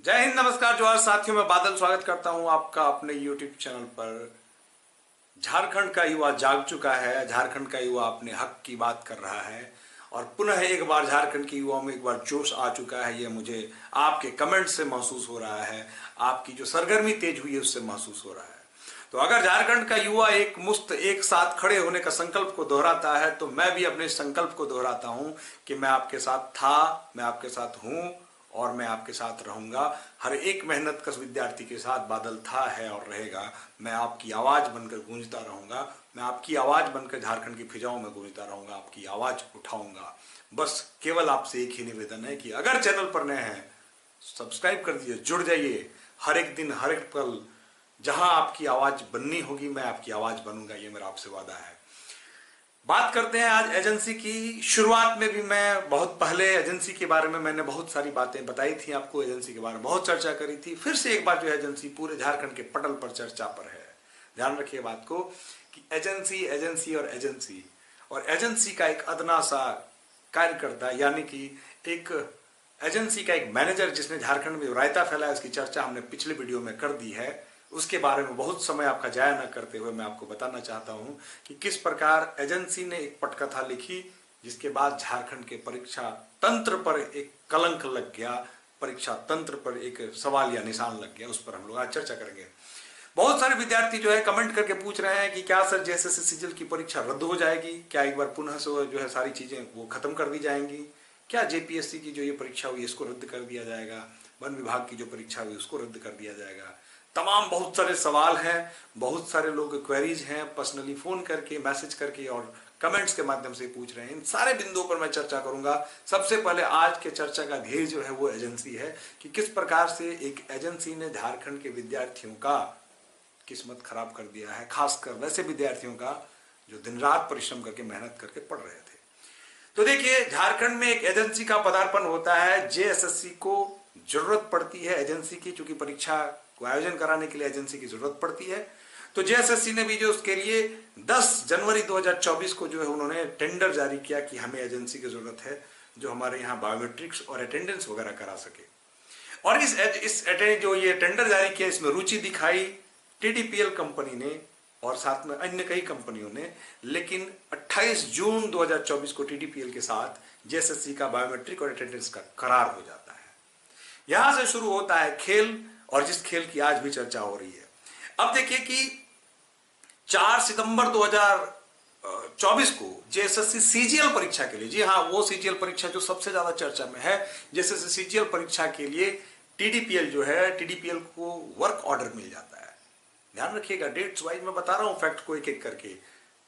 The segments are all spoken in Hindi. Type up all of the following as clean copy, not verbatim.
जय हिंद, नमस्कार, जोहार साथियों। मैं बादल स्वागत करता हूं आपका अपने YouTube चैनल पर। झारखंड का युवा जाग चुका है, झारखंड का युवा अपने हक की बात कर रहा है और पुनः एक बार झारखंड के युवाओं में एक बार जोश आ चुका है। ये मुझे आपके कमेंट से महसूस हो रहा है, आपकी जो सरगर्मी तेज हुई है उससे महसूस हो रहा है। तो अगर झारखंड का युवा एक मुश्त एक साथ खड़े होने का संकल्प को दोहराता है तो मैं भी अपने संकल्प को दोहराता हूं कि मैं आपके साथ था, मैं आपके साथ हूं और मैं आपके साथ रहूंगा। हर एक मेहनतकश विद्यार्थी के साथ बादल था, है और रहेगा। मैं आपकी आवाज बनकर गूंजता रहूंगा, मैं आपकी आवाज बनकर झारखंड की फिजाओं में गूंजता रहूंगा, आपकी आवाज उठाऊंगा। बस केवल आपसे एक ही निवेदन है कि अगर चैनल पर नए हैं सब्सक्राइब कर दीजिए, जुड़ जाइए। हर एक दिन हर एक पल जहां आपकी आवाज बननी होगी मैं आपकी आवाज बनूंगा, ये मेरा आपसे वादा है। बात करते हैं आज एजेंसी की। शुरुआत में भी मैं बहुत पहले एजेंसी के बारे में मैंने बहुत सारी बातें बताई थी आपको, एजेंसी के बारे में बहुत चर्चा करी थी। फिर से एक बार जो एजेंसी पूरे झारखंड के पटल पर चर्चा पर है। ध्यान रखिए बात को कि एजेंसी एजेंसी और एजेंसी और एजेंसी का एक अदना सा कार्यकर्ता यानी कि एक एजेंसी का एक मैनेजर जिसने झारखंड में रायता फैलाया, उसकी चर्चा हमने पिछले वीडियो में कर दी है। उसके बारे में बहुत समय आपका जाया न करते हुए मैं आपको बताना चाहता हूं कि किस प्रकार एजेंसी ने एक पटकथा लिखी जिसके बाद झारखंड के परीक्षा तंत्र पर एक कलंक लग गया, परीक्षा तंत्र पर एक सवाल या निशान लग गया। उस पर हम लोग आज चर्चा करेंगे। बहुत सारे विद्यार्थी जो है कमेंट करके पूछ रहे हैं कि क्या सर जेएसएससी सीजीएल की परीक्षा रद्द हो जाएगी, क्या एक बार पुनः से जो है सारी चीजें वो खत्म कर दी जाएंगी, क्या जेपीएससी की जो ये परीक्षा हुई इसको रद्द कर दिया जाएगा, वन विभाग की जो परीक्षा हुई उसको रद्द कर दिया जाएगा। तमाम बहुत सारे सवाल हैं, बहुत सारे लोग क्वेरीज हैं, पर्सनली फोन करके मैसेज करके और कमेंट्स के माध्यम से पूछ रहे हैं। इन सारे बिंदुओं पर मैं चर्चा करूंगा। सबसे पहले आज के चर्चा का ध्येय जो है वो एजेंसी है कि किस प्रकार से एक एजेंसी ने झारखंड के विद्यार्थियों का किस्मत खराब कर दिया है, खासकर वैसे विद्यार्थियों का जो दिन रात परिश्रम करके मेहनत करके पढ़ रहे थे। तो देखिए, झारखंड में एक एजेंसी का पदार्पण होता है। जेएसएससी को जरूरत पड़ती है एजेंसी की, चूंकि परीक्षा को आयोजन कराने के लिए एजेंसी की जरूरत पड़ती है। तो जेएसएससी ने भी जो उसके लिए 10 जनवरी 2024 को जो है उन्होंने टेंडर जारी किया कि हमें एजेंसी की जरूरत है जो हमारे यहाँ बायोमेट्रिक्स और अटेंडेंस वगैरह करा सके। और इस जो ये टेंडर जारी किया इसमें रुचि दिखाई टीडीपीएल कंपनी ने और साथ में अन्य कई कंपनियों ने। लेकिन 28 जून 2024 को टीडीपीएल के साथ जेएसएससी का बायोमेट्रिक और अटेंडेंस का करार हो जाता है। यहां से शुरू होता है खेल, और जिस खेल की आज भी चर्चा हो रही है। अब देखिए कि 4 सितंबर 2024 को जेएसएससी सीजीएल परीक्षा के लिए, जी हां वो सीजीएल परीक्षा जो सबसे ज्यादा चर्चा में है, जेएसएससी सीजीएल परीक्षा के लिए टीडीपीएल जो है, टीडीपीएल को वर्क ऑर्डर मिल जाता है। ध्यान रखिएगा, डेट्स वाइज मैं बता रहा हूं फैक्ट को एक एक करके।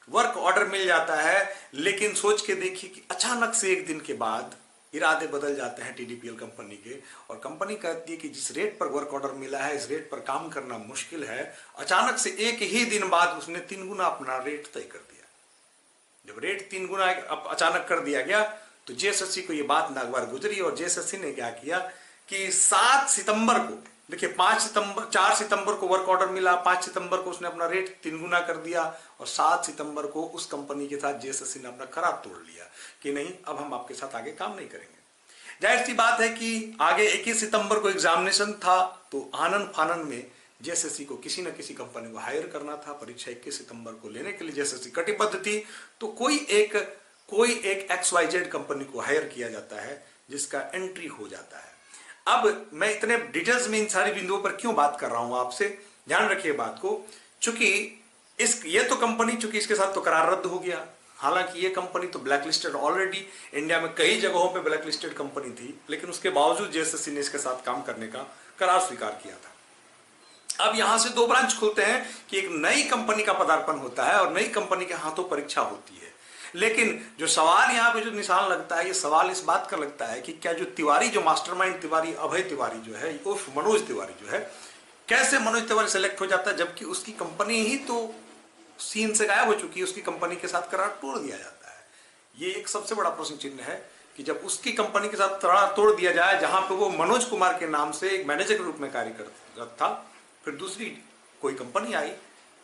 वर्क ऑर्डर मिल जाता है, लेकिन सोच के देखिए कि अचानक से एक दिन के बाद इरादे बदल जाते हैं टीडीपीएल कंपनी के, और कंपनी कहती है कि जिस रेट पर वर्क ऑर्डर मिला है इस रेट पर काम करना मुश्किल है। अचानक से एक ही दिन बाद उसने 3 गुना अपना रेट तय कर दिया। जब रेट 3 गुना अचानक कर दिया गया तो जेएसएससी को यह बात नागवार गुजरी और जेएसएससी ने क्या किया कि 7 सितंबर को, देखिए 4 सितंबर को वर्क ऑर्डर मिला, 5 सितंबर को उसने अपना रेट 3 गुना कर दिया और 7 सितंबर को उस कंपनी के साथ जेएसएससी ने अपना करार तोड़ लिया कि नहीं, अब हम आपके साथ आगे काम नहीं करेंगे। जाहिर सी बात है कि आगे 21 सितंबर को एग्जामिनेशन था, तो आनन फानन में जेएसएससी को किसी न किसी कंपनी को हायर करना था। परीक्षा 21 सितंबर को लेने के लिए जेएसएससी कटिबद्ध थी, तो कोई एक XYZ कंपनी को हायर किया जाता है जिसका एंट्री हो जाता है। अब मैं इतने डिटेल्स में इन सारी बिंदुओं पर क्यों बात कर रहा हूं आपसे, ध्यान रखिए बात को। चूंकि ये तो कंपनी, चूंकि इसके साथ तो करार रद्द हो गया। हालांकि ये कंपनी तो ब्लैक लिस्टेड, ऑलरेडी इंडिया में कई जगहों पे ब्लैक लिस्टेड कंपनी थी, लेकिन उसके बावजूद जेएसएससी ने इसके साथ काम करने का करार स्वीकार किया था। अब यहां से 2 ब्रांच खुलते हैं कि एक नई कंपनी का पदार्पण होता है और नई कंपनी के हाथों परीक्षा होती है। लेकिन जो सवाल यहाँ पे जो निशान लगता है, ये सवाल इस बात का लगता है कि क्या जो तिवारी, जो मास्टरमाइंड तिवारी, अभय तिवारी जो है, उर्फ मनोज तिवारी जो है, कैसे मनोज तिवारी सेलेक्ट हो जाता है जबकि उसकी कंपनी ही तो सीन से गायब हो चुकी है, उसकी कंपनी के साथ करार तोड़ दिया जाता है। ये एक सबसे बड़ा प्रश्न चिन्ह है कि जब उसकी कंपनी के साथ करार तोड़ दिया जाए, जहां पे वो मनोज कुमार के नाम से एक मैनेजर के रूप में कार्य करता था, फिर दूसरी कोई कंपनी आई,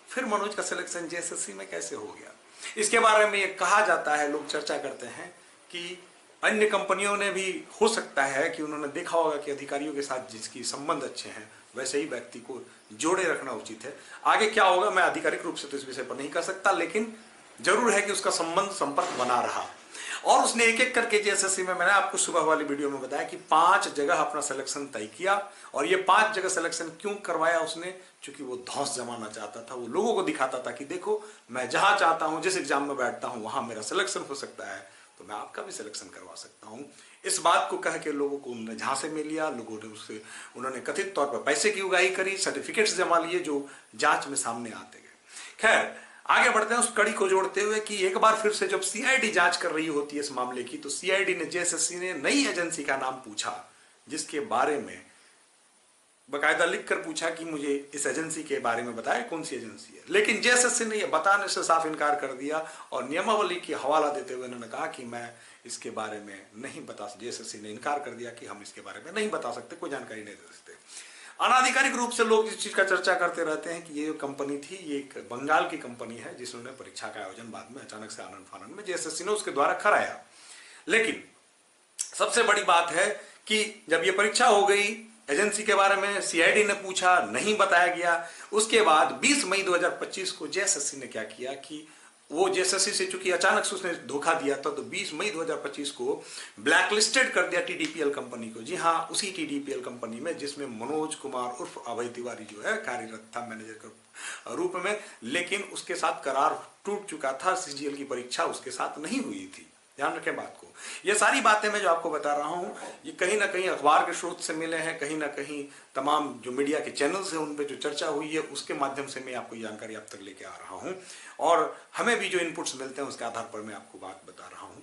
फिर मनोज का सिलेक्शन जेएसएससी में कैसे हो गया। इसके बारे में ये कहा जाता है, लोग चर्चा करते हैं कि अन्य कंपनियों ने भी हो सकता है कि उन्होंने देखा होगा कि अधिकारियों के साथ जिसकी संबंध अच्छे हैं वैसे ही व्यक्ति को जोड़े रखना उचित है। आगे क्या होगा मैं आधिकारिक रूप से तो इस विषय पर नहीं कह सकता, लेकिन जरूर है कि उसका संबंध संपर्क बना रहा। और उसने एक एक करके जेएसएससी में, मैंने आपको सुबह वाली वीडियो में बताया कि 5 जगह अपना सिलेक्शन तय किया। और ये 5 जगह सिलेक्शन क्यों करवाया उसने? क्योंकि वो धौंस जमाना चाहता था, वो लोगों को दिखाता था कि देखो मैं जहां चाहता हूं, जिस एग्जाम में बैठता हूं वहां मेरा सिलेक्शन हो सकता है, तो मैं आपका भी सिलेक्शन करवा सकता हूं। इस बात को कह के लोगों को उन्होंने झांसे में लिया, लोगों ने उससे, उन्होंने कथित तौर पर पैसे की उगाही करी, सर्टिफिकेट्स जमा लिए जो जांच में सामने आते गए। खैर आगे बढ़ते हैं उस कड़ी को जोड़ते हुए कि एक बार फिर से जब सीआईडी जांच कर रही होती है इस मामले की, तो सीआईडी ने, जेएसएससी ने नई एजेंसी का नाम पूछा, जिसके बारे में बकायदा लिख कर पूछा कि मुझे इस एजेंसी के बारे में बताएं कौन सी एजेंसी है। लेकिन जेएसएससी ने यह बताने से साफ इनकार कर दिया और नियमावली की हवाला देते हुए उन्होंने कहा कि मैं इसके बारे में नहीं बता, जेएसएससी ने इनकार कर दिया कि हम इसके बारे में नहीं बता सकते, कोई जानकारी नहीं दे सकते। अनाधिकारिक रूप से लोग इस चीज का चर्चा करते रहते हैं कि ये जो कंपनी थी ये एक बंगाल की कंपनी है जिसने परीक्षा का आयोजन बाद में अचानक से आनंद फानंद में जेएसएससी ने उसके द्वारा कराया। लेकिन सबसे बड़ी बात है कि जब ये परीक्षा हो गई, एजेंसी के बारे में सीआईडी ने पूछा, नहीं बताया गया। उसके बाद 20 मई 2025 को जेएसएससी ने क्या किया कि वो जेएसएससी से चूंकि अचानक से उसने धोखा दिया था, तो 20 मई 2025 को ब्लैकलिस्टेड कर दिया टीडीपीएल कंपनी को। जी हाँ, उसी टीडीपीएल कंपनी में जिसमें मनोज कुमार उर्फ अभय तिवारी जो है कार्यरत था मैनेजर के रूप में, लेकिन उसके साथ करार टूट चुका था, सीजीएल की परीक्षा उसके साथ नहीं हुई थी। ध्यान रखें बात को। ये सारी बातें मैं जो आपको बता रहा हूं ये कहीं ना कहीं अखबार के स्रोत से मिले हैं, कहीं ना कहीं तमाम जो मीडिया के चैनल्स हैं उन पे जो चर्चा हुई है उसके माध्यम से मैं आपको जानकारी आप तक लेके आ रहा हूं, और हमें भी जो इनपुट्स मिलते हैं उसके आधार पर मैं आपको बात बता रहा हूं।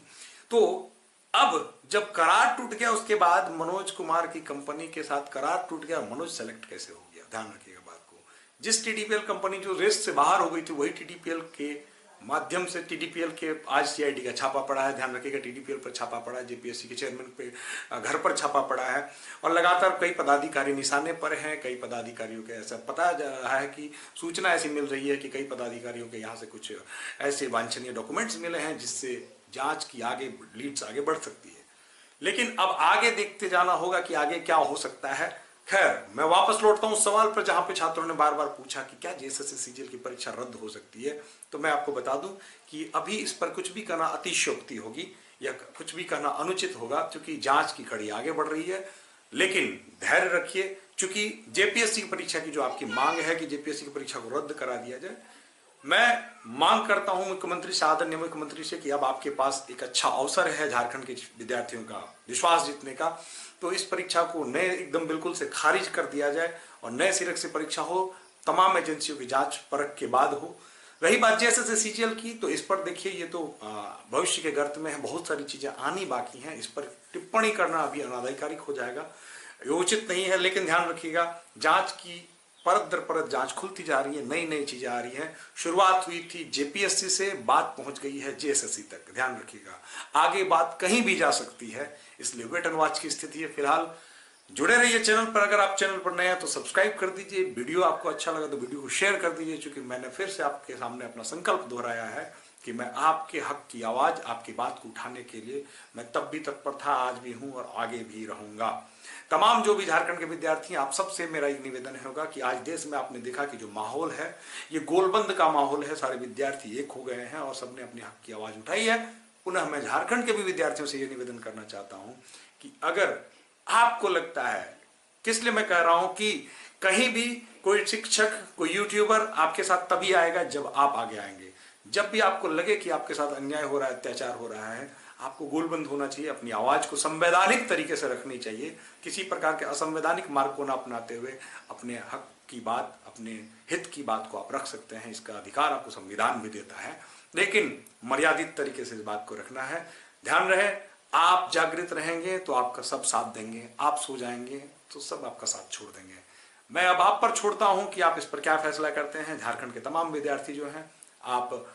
तो अब जब करार टूट गया उसके बाद मनोज कुमार की कंपनी के साथ करार टूट गया, मनोज सेलेक्ट कैसे हो गया? ध्यान रखिएगा बात को। जिस टीडीपीएल कंपनी जो रेस से बाहर हो गई थी वही टीडीपीएल के माध्यम से, टीडीपीएल के आज सीआईडी का छापा पड़ा है। ध्यान रखिएगा टीडीपीएल पर छापा पड़ा है, जेपीएससी के चेयरमैन पे घर पर छापा पड़ा है, और लगातार कई पदाधिकारी निशाने पर हैं। कई पदाधिकारियों के ऐसा पता जा रहा है कि सूचना ऐसी मिल रही है कि कई पदाधिकारियों के यहाँ से कुछ ऐसे वांछनीय डॉक्यूमेंट्स मिले हैं जिससे जांच की आगे लीड्स आगे बढ़ सकती है। लेकिन अब आगे देखते जाना होगा कि आगे क्या हो सकता है। खैर मैं वापस लौटता हूं उस सवाल पर जहां पे छात्रों ने बार बार पूछा कि क्या जेएसएससी सीजीएल की परीक्षा रद्द हो सकती है। तो मैं आपको बता दूं कि अभी इस पर कुछ भी कहना अतिशयोक्ति होगी या कुछ भी कहना अनुचित होगा, क्योंकि जांच की कड़ी आगे बढ़ रही है। लेकिन धैर्य रखिए, क्योंकि जेपीएससी की परीक्षा की जो आपकी मांग है कि जेपीएससी की परीक्षा को रद्द करा दिया जाए, मैं मांग करता हूं मुख्यमंत्री से, आदरणीय मुख्यमंत्री से, कि अब आपके पास एक अच्छा अवसर है झारखंड के विद्यार्थियों का विश्वास जीतने का। तो इस परीक्षा को नए एकदम बिल्कुल से खारिज कर दिया जाए और नए सिरे से परीक्षा हो, तमाम एजेंसियों की जांच परख के बाद हो। रही बात जेएसएससी सीजीएल की, तो इस पर देखिए ये तो भविष्य के गर्त में है, बहुत सारी चीजें आनी बाकी हैं। इस पर टिप्पणी करना अभी अनाधिकारिक हो जाएगा, ये उचित नहीं है। लेकिन ध्यान रखिएगा जांच की परत दर परत जांच खुलती जा रही है, नई नई चीजें आ रही हैं। शुरुआत हुई थी जेपीएससी से, बात पहुंच गई है जेएसएससी तक। ध्यान रखिएगा आगे बात कहीं भी जा सकती है, इसलिए वेट एंड वॉच की स्थिति है। फिलहाल जुड़े रहिए चैनल पर। अगर आप चैनल पर नए हैं तो सब्सक्राइब कर दीजिए, वीडियो आपको अच्छा लगा तो वीडियो को शेयर कर दीजिए, क्योंकि मैंने फिर से आपके सामने अपना संकल्प दोहराया है कि मैं आपके हक की आवाज, आपकी बात को उठाने के लिए मैं तब भी तत्पर था, आज भी हूं और आगे भी रहूंगा। तमाम जो भी झारखंड के विद्यार्थी हैं, आप सबसे मेरा एक निवेदन होगा कि आज देश में आपने देखा कि जो माहौल है ये गोलबंद का माहौल है, सारे विद्यार्थी एक हो गए हैं और सबने अपने हक की आवाज उठाई है। पुनः मैं झारखंड के भी विद्यार्थियों से ये निवेदन करना चाहता हूं कि अगर आपको लगता है, किस लिए मैं कह रहा हूं कि कहीं भी कोई शिक्षक, कोई यूट्यूबर आपके साथ तभी आएगा जब आप आगे आएंगे। जब भी आपको लगे कि आपके साथ अन्याय हो रहा है, अत्याचार हो रहा है, आपको गोलबंद होना चाहिए, अपनी आवाज को संवैधानिक तरीके से रखनी चाहिए, किसी प्रकार के असंवैधानिक मार्ग को न अपनाते हुए अपने हक की बात, अपने हित की बात को आप रख सकते हैं। इसका अधिकार आपको संविधान भी देता है, लेकिन मर्यादित तरीके से इस बात को रखना है। ध्यान रहे, आप जागृत रहेंगे तो आपका सब साथ देंगे, आप सो जाएंगे तो सब आपका साथ छोड़ देंगे। मैं अब आप पर छोड़ता हूं कि आप इस पर क्या फैसला करते हैं। झारखंड के तमाम विद्यार्थी जो हैं, आप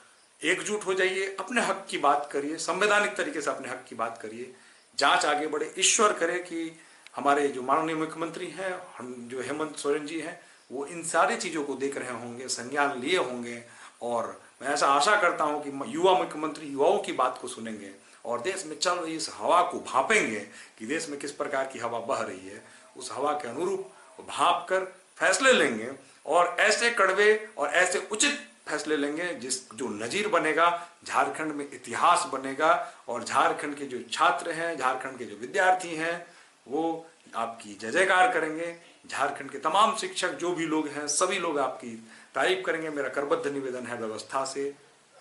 एकजुट हो जाइए, अपने हक की बात करिए, संवैधानिक तरीके से अपने हक की बात करिए, जांच आगे बढ़े। ईश्वर करे कि हमारे जो माननीय मुख्यमंत्री हैं, हम जो हेमंत सोरेन जी हैं, वो इन सारी चीजों को देख रहे होंगे, संज्ञान लिए होंगे, और मैं ऐसा आशा करता हूं कि युवा मुख्यमंत्री युवाओं की बात को सुनेंगे और देश में चल रही इस हवा को भापेंगे कि देश में किस प्रकार की हवा बह रही है, उस हवा के अनुरूप भाप कर फैसले लेंगे और ऐसे कड़वे और ऐसे उचित फैसले लेंगे जो नजीर बनेगा, झारखंड में इतिहास बनेगा और झारखंड के जो छात्र हैं, झारखंड के जो विद्यार्थी हैं, वो आपकी जय जयकार करेंगे। झारखंड के तमाम शिक्षक जो भी लोग हैं, सभी लोग आपकी तारीफ करेंगे। मेरा करबद्ध निवेदन है व्यवस्था से,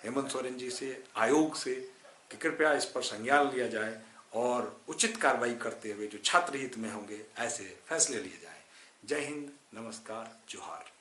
हेमंत सोरेन जी से, आयोग से कि कृपया इस पर संज्ञान लिया जाए और उचित कार्रवाई करते हुए जो छात्र हित में होंगे ऐसे फैसले लिए जाएं। जय हिंद, नमस्कार, जोहार।